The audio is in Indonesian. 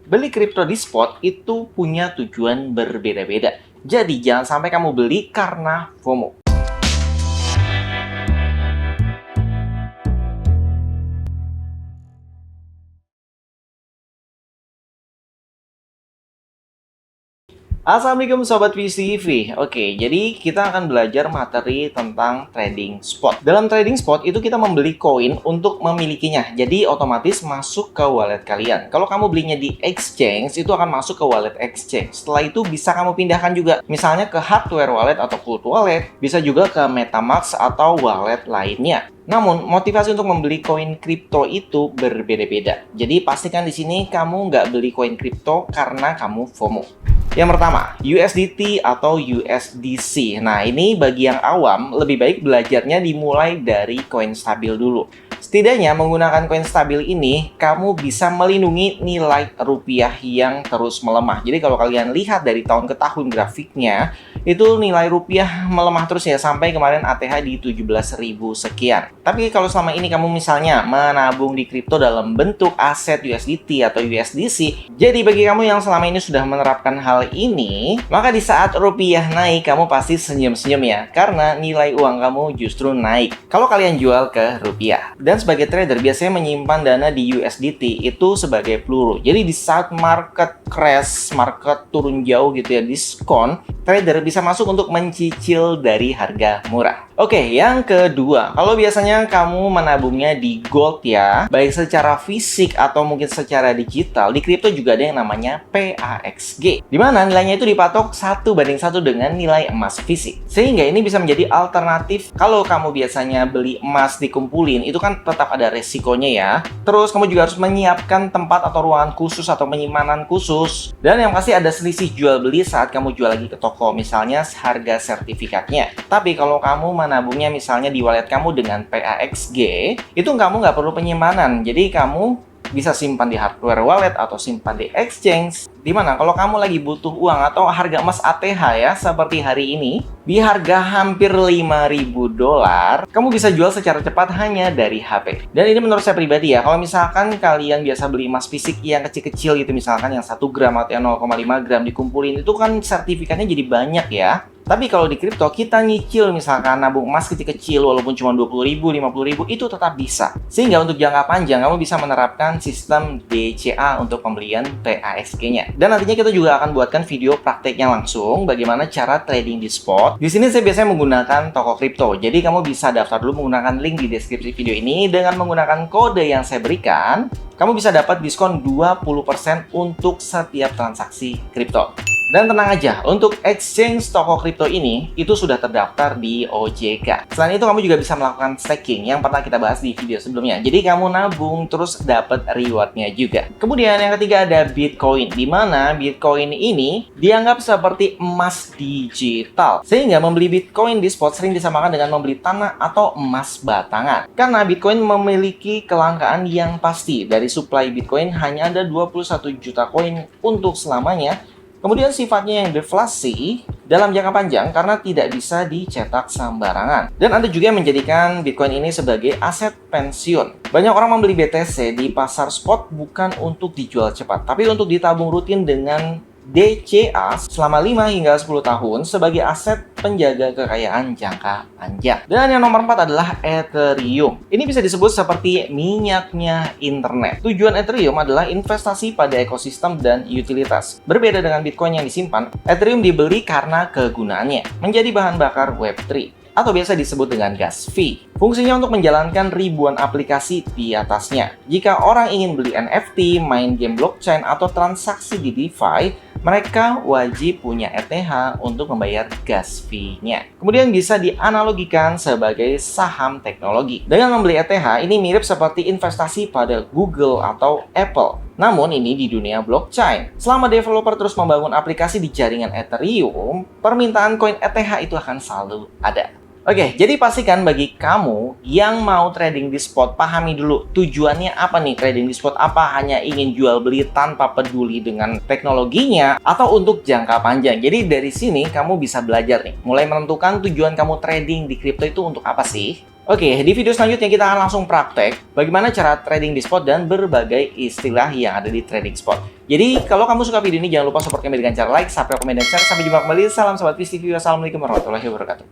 Beli kripto di spot itu punya tujuan berbeda-beda. Jadi jangan sampai kamu beli karena FOMO. Assalamualaikum Sobat VCV. Oke, jadi kita akan belajar materi tentang trading spot. Dalam trading spot itu kita membeli koin untuk memilikinya. Jadi otomatis masuk ke wallet kalian. Kalau kamu belinya di exchange, itu akan masuk ke wallet exchange. Setelah itu bisa kamu pindahkan juga. Misalnya ke hardware wallet atau cold wallet. Bisa juga ke MetaMask atau wallet lainnya. Namun, motivasi untuk membeli koin kripto itu berbeda-beda. Jadi pastikan di sini kamu nggak beli koin kripto karena kamu FOMO. Yang pertama, USDT atau USDC. Nah, ini bagi yang awam, lebih baik belajarnya dimulai dari koin stabil dulu. Setidaknya menggunakan koin stabil ini, kamu bisa melindungi nilai rupiah yang terus melemah. Jadi kalau kalian lihat dari tahun ke tahun grafiknya, itu nilai rupiah melemah terus ya, sampai kemarin ATH di 17.000 sekian. Tapi kalau selama ini kamu misalnya menabung di kripto dalam bentuk aset USDT atau USDC, jadi bagi kamu yang selama ini sudah menerapkan hal ini, maka di saat rupiah naik, kamu pasti senyum-senyum ya, karena nilai uang kamu justru naik kalau kalian jual ke rupiah. Dan sebagai trader biasanya menyimpan dana di USDT itu sebagai peluru. Jadi di saat market crash, market turun jauh gitu ya, diskon, trader bisa masuk untuk mencicil dari harga murah. Oke, yang kedua, kalau biasanya kamu menabungnya di gold ya, baik secara fisik atau mungkin secara digital, di kripto juga ada yang namanya PAXG, di mana nilainya itu dipatok 1:1 dengan nilai emas fisik. Sehingga ini bisa menjadi alternatif kalau kamu biasanya beli emas dikumpulin, itu kan tetap ada resikonya ya. Terus kamu juga harus menyiapkan tempat atau ruangan khusus atau penyimpanan khusus. Dan yang pasti ada selisih jual beli saat kamu jual lagi ke toko, misalnya harga sertifikatnya. Tapi kalau kamu menabungnya misalnya di wallet kamu dengan PAXG, itu kamu nggak perlu penyimpanan. Jadi kamu bisa simpan di hardware wallet atau simpan di exchange. Dimana kalau kamu lagi butuh uang atau harga emas ATH ya, seperti hari ini, di harga hampir $5.000, kamu bisa jual secara cepat hanya dari HP. Dan ini menurut saya pribadi ya, kalau misalkan kalian biasa beli emas fisik yang kecil-kecil gitu, misalkan yang 1 gram atau yang 0,5 gram dikumpulin, itu kan sertifikatnya jadi banyak ya. Tapi kalau di kripto, kita nyicil misalkan nabung emas kecil-kecil walaupun cuma 20.000, 50.000, itu tetap bisa. Sehingga untuk jangka panjang, kamu bisa menerapkan sistem DCA untuk pembelian PAXG-nya. Dan nantinya kita juga akan buatkan video prakteknya langsung bagaimana cara trading di spot. Di sini saya biasanya menggunakan toko kripto. Jadi kamu bisa daftar dulu menggunakan link di deskripsi video ini. Dengan menggunakan kode yang saya berikan, kamu bisa dapat diskon 20% untuk setiap transaksi kripto. Dan tenang aja, untuk exchange toko kripto ini, itu sudah terdaftar di OJK. Selain itu, kamu juga bisa melakukan staking yang pernah kita bahas di video sebelumnya. Jadi, kamu nabung, terus dapat rewardnya juga. Kemudian, yang ketiga ada Bitcoin, di mana Bitcoin ini dianggap seperti emas digital. Sehingga membeli Bitcoin di spot sering disamakan dengan membeli tanah atau emas batangan. Karena Bitcoin memiliki kelangkaan yang pasti. Dari supply Bitcoin hanya ada 21 juta koin untuk selamanya. Kemudian sifatnya yang deflasi dalam jangka panjang karena tidak bisa dicetak sembarangan. Dan ada juga yang menjadikan Bitcoin ini sebagai aset pensiun. Banyak orang membeli BTC di pasar spot bukan untuk dijual cepat, tapi untuk ditabung rutin dengan DCA selama 5 hingga 10 tahun sebagai aset penjaga kekayaan jangka panjang. Dan yang nomor 4 adalah Ethereum. Ini bisa disebut seperti minyaknya internet. Tujuan Ethereum adalah investasi pada ekosistem dan utilitas. Berbeda dengan Bitcoin yang disimpan, Ethereum dibeli karena kegunaannya menjadi bahan bakar Web3, atau biasa disebut dengan gas fee. Fungsinya untuk menjalankan ribuan aplikasi di atasnya. Jika orang ingin beli NFT, main game blockchain, atau transaksi di DeFi, mereka wajib punya ETH untuk membayar gas fee-nya. Kemudian bisa dianalogikan sebagai saham teknologi. Dengan membeli ETH, ini mirip seperti investasi pada Google atau Apple. Namun ini di dunia blockchain. Selama developer terus membangun aplikasi di jaringan Ethereum, permintaan koin ETH itu akan selalu ada. Oke, jadi pastikan bagi kamu yang mau trading di spot, pahami dulu tujuannya apa nih trading di spot. Apa hanya ingin jual beli tanpa peduli dengan teknologinya, atau untuk jangka panjang? Jadi dari sini kamu bisa belajar nih, mulai menentukan tujuan kamu trading di kripto itu untuk apa sih? Oke, di video selanjutnya kita akan langsung praktek bagaimana cara trading di spot dan berbagai istilah yang ada di trading spot. Jadi, kalau kamu suka video ini, jangan lupa support kami dengan cara like, subscribe, komen, dan share. Sampai jumpa kembali. Salam Sobat Peace TV. Wassalamualaikum warahmatullahi wabarakatuh.